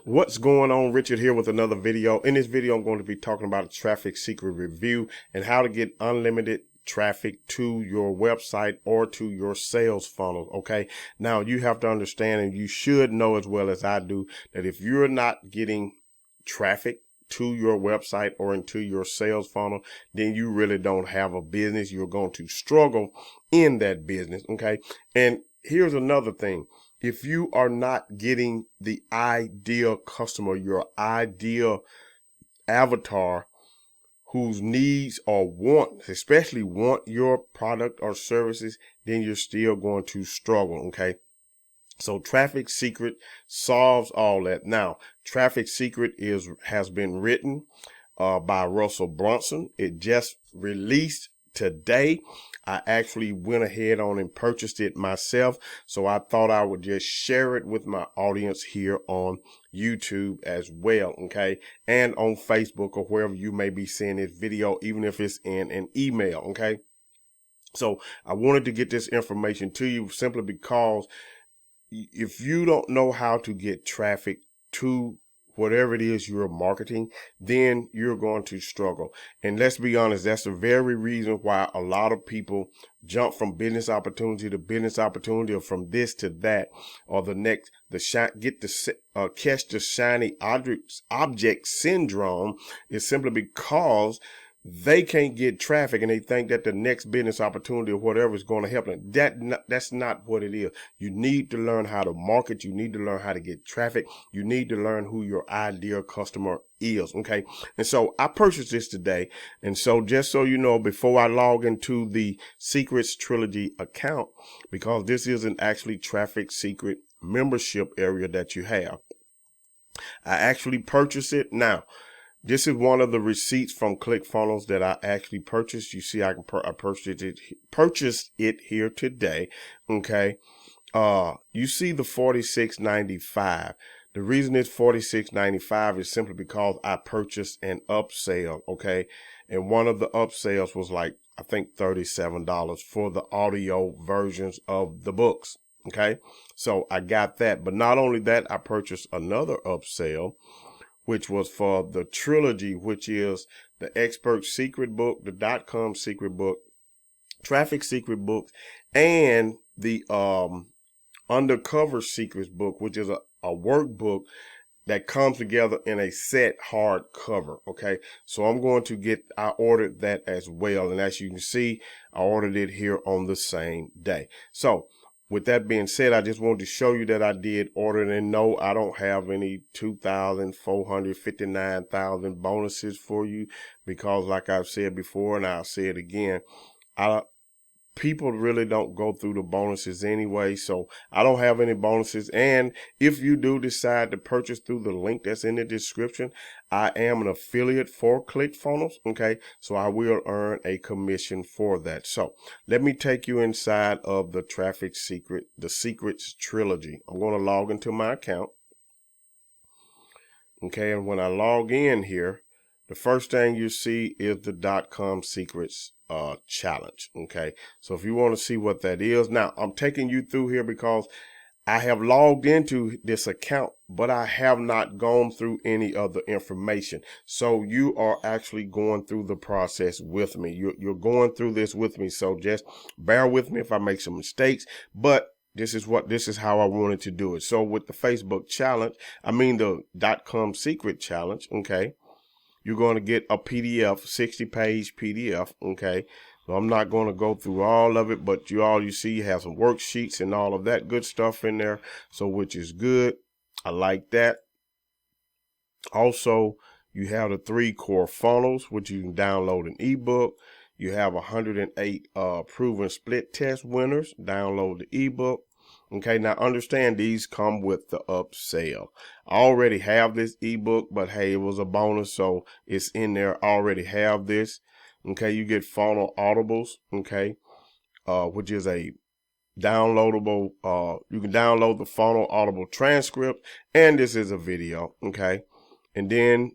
What's going on? Richard here with another video. In this video, I'm going to be talking about a traffic secret review and how to get unlimited traffic to your website or to your sales funnel. Okay. Now you have to understand, and you should know as well as I do, that if you're not getting traffic to your website or into your sales funnel, then you really don't have a business. You're going to struggle in that business. Okay. And here's another thing. If you are not getting the ideal customer, your ideal avatar whose needs or wants, especially want your product or services, then you're still going to struggle. Okay. So Traffic Secret solves all that. Now, Traffic Secret has been written by Russell Brunson. It just released today. I actually went ahead on and purchased it myself. So I thought I would just share it with my audience here on YouTube as well. Okay. And on Facebook or wherever you may be seeing this video, even if it's in an email. Okay. So I wanted to get this information to you simply because if you don't know how to get traffic to whatever it is you're marketing, then you're going to struggle. And let's be honest, that's the very reason why a lot of people jump from business opportunity to business opportunity, or from this to that, or the next, catch the shiny object syndrome, is simply because they can't get traffic and they think that the next business opportunity or whatever is going to help them. That's not what it is. You need to learn how to market. You need to learn how to get traffic. You need to learn who your ideal customer is. Okay. And so I purchased this today. And so just so you know, before I log into the Secrets Trilogy account, because this is an actually Traffic Secret membership area that you have, I actually purchased it. Now, this is one of the receipts from ClickFunnels that I actually purchased. You see, I purchased it here today. Okay. You see the $46.95. The reason it's $46.95 is simply because I purchased an upsell. Okay. And one of the upsells was like, I think $37 for the audio versions of the books. Okay. So I got that, but not only that, I purchased another upsell, which was for the trilogy, which is the Expert Secret book, the .com secret book, Traffic Secret books, and the Undercover Secrets book, which is a workbook that comes together in a set hardcover. Okay, so I ordered that as well. And as you can see, I ordered it here on the same day. So with that being said, I just wanted to show you that I did order it. And no, I don't have any 2,459,000 bonuses for you, because like I've said before, and I'll say it again, people really don't go through the bonuses anyway. So I don't have any bonuses. And if you do decide to purchase through the link that's in the description, I am an affiliate for ClickFunnels. Okay. So I will earn a commission for that. So let me take you inside of the Traffic Secret, the Secrets Trilogy. I'm going to log into my account. Okay. And when I log in here, the first thing you see is the .com Secrets challenge. Okay. So if you want to see what that is, now I'm taking you through here because I have logged into this account, but I have not gone through any other information. So you are actually going through the process with me. You're going through this with me. So just bear with me if I make some mistakes, but this is how I wanted to do it. So with the Facebook challenge, the .com secret challenge. Okay. You're going to get a PDF, 60-page PDF. Okay. So I'm not going to go through all of it, but you see you have some worksheets and all of that good stuff in there. So which is good. I like that. Also, you have the 3 core funnels, which you can download an ebook. You have 108 proven split test winners. Download the ebook. Okay, now understand these come with the upsell. I already have this ebook, but hey, it was a bonus, so it's in there. I already have this. Okay, you get funnel audibles. Okay, which is a downloadable. You can download the funnel audible transcript, and this is a video. Okay, and then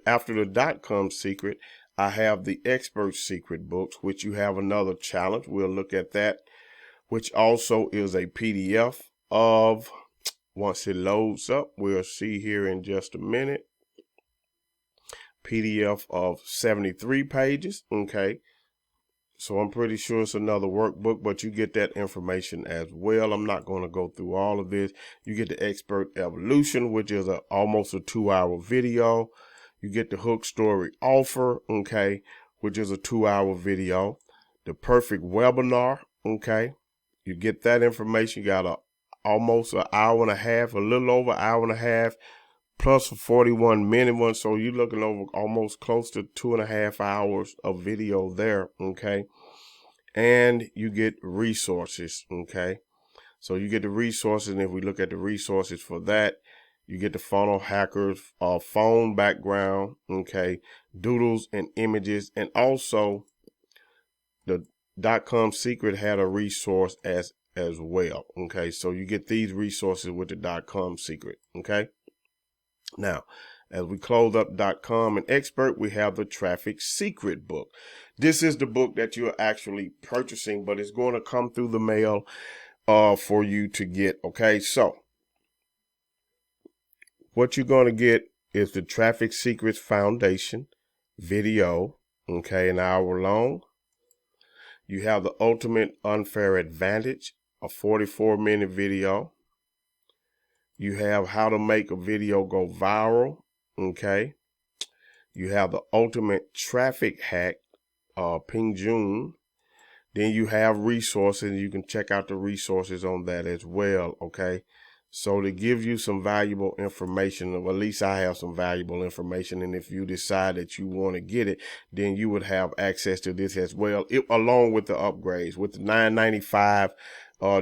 after the .com secret, I have the Expert Secret books, which you have another challenge. We'll look at that, which also is a PDF of once it loads up, we'll see here in just a minute. PDF of 73 pages. Okay. So I'm pretty sure it's another workbook, but you get that information as well. I'm not going to go through all of this. You get the expert evolution, which is almost a 2-hour video. You get the hook story offer, okay, which is a 2-hour video. The perfect webinar, okay. You get that information. You got almost an hour and a half, a little over an hour and a half, plus a 41-minute one. So you're looking over almost close to 2.5 hours of video there, okay? And you get resources, okay? So you get the resources, and if we look at the resources for that, you get the funnel hackers, phone background, okay, doodles and images, and also the .com secret had a resource as well, okay? So you get these resources with the .com secret, okay? Now, as we close up .com and expert, we have the traffic secret book. This is the book that you're actually purchasing, but it's going to come through the mail for you to get. Okay, so what you're going to get is the Traffic Secrets Foundation video, okay, an hour long. You have the Ultimate Unfair Advantage, a 44-minute video. You have how to make a video go viral, okay. You have the Ultimate Traffic Hack, Ping June. Then you have resources. You can check out the resources on that as well, okay. So to give you some valuable information, or at least I have some valuable information, and if you decide that you want to get it, then you would have access to this as well, along with the upgrades. With the $9.95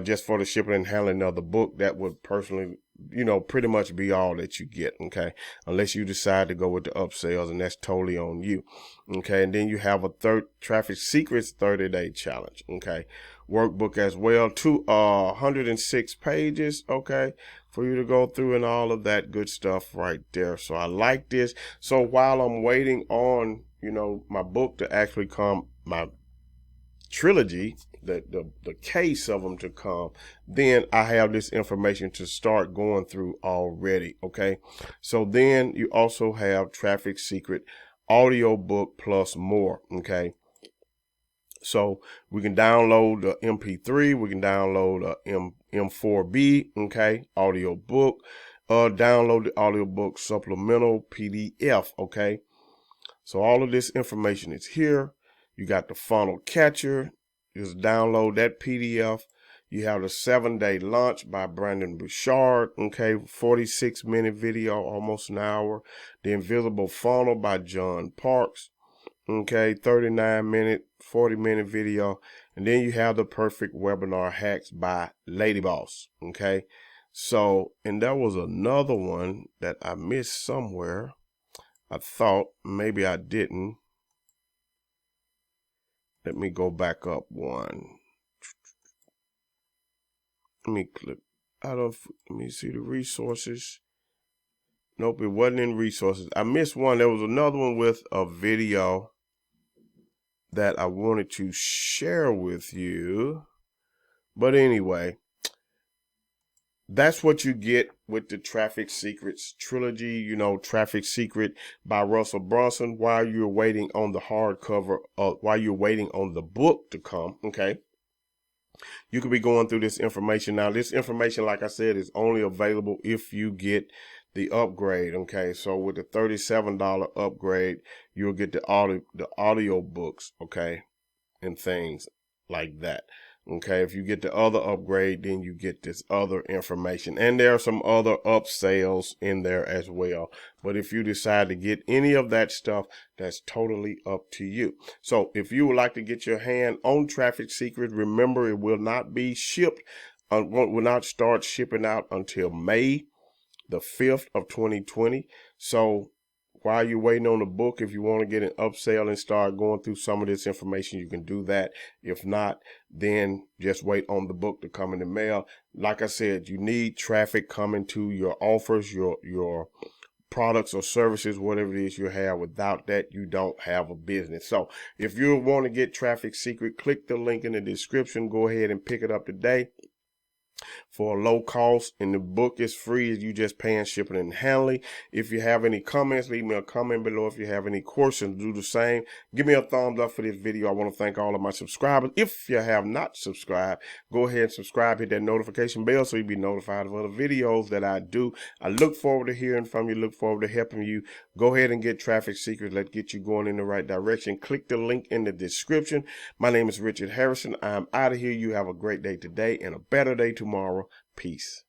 just for the shipping and handling of the book, that would personally, pretty much be all that you get, okay, unless you decide to go with the upsells, and that's totally on you, okay. And then you have a Traffic Secrets 30-day challenge, okay, workbook as well, 106 pages, okay, for you to go through and all of that good stuff right there. So I like this. So while I'm waiting on, my book to actually come, my trilogy, the case of them to come, then I have this information to start going through already, okay. So then you also have Traffic Secret audio book plus more, okay. So we can download the MP3, we can download a M4B, okay, audio book, download the audio book supplemental PDF, okay. So all of this information is here. You got the funnel catcher. Just download that PDF. You have the 7-day launch by Brandon Bouchard. Okay, 46-minute video, almost an hour. The invisible funnel by John Parks. Okay, 39-minute, 40-minute video. And then you have the perfect webinar hacks by Lady Boss. Okay, so, and there was another one that I missed somewhere. I thought maybe I didn't. Let me go back up one. Let me click out of, let me see the resources. Nope, it wasn't in resources. I missed one. There was another one with a video that I wanted to share with you. But anyway, that's what you get with the Traffic Secrets trilogy, Traffic Secret by Russell Brunson, while you're waiting on the hardcover, while you're waiting on the book to come, okay? You could be going through this information. Now, this information, like I said, is only available if you get the upgrade, okay? So with the $37 upgrade, you'll get the audio books, okay, and things like that. Okay, if you get the other upgrade, then you get this other information. And there are some other upsells in there as well. But if you decide to get any of that stuff, that's totally up to you. So if you would like to get your hand on Traffic Secret, remember it will not be shipped, will not start shipping out until May the 5th of 2020. So while you're waiting on the book, if you want to get an upsell and start going through some of this information, you can do that. If not, then just wait on the book to come in the mail. Like I said, you need traffic coming to your offers, your products or services, whatever it is you have. Without that, you don't have a business. So if you want to get Traffic Secret, click the link in the description. Go ahead and pick it up today. for a low cost, and the book is free. You just paying shipping and handling. If you have any comments, leave me a comment below. If you have any questions, do the same. Give me a thumbs up for this video. I want to thank all of my subscribers. If you have not subscribed, go ahead and subscribe, hit that notification bell so you'll be notified of other videos that I do. I look forward to hearing from you, look forward to helping you. Go ahead and get Traffic Secrets. Let's get you going in the right direction. Click the link in the description. My name is Richard Hairston. I'm out of here. You have a great day today and a better day tomorrow. Peace.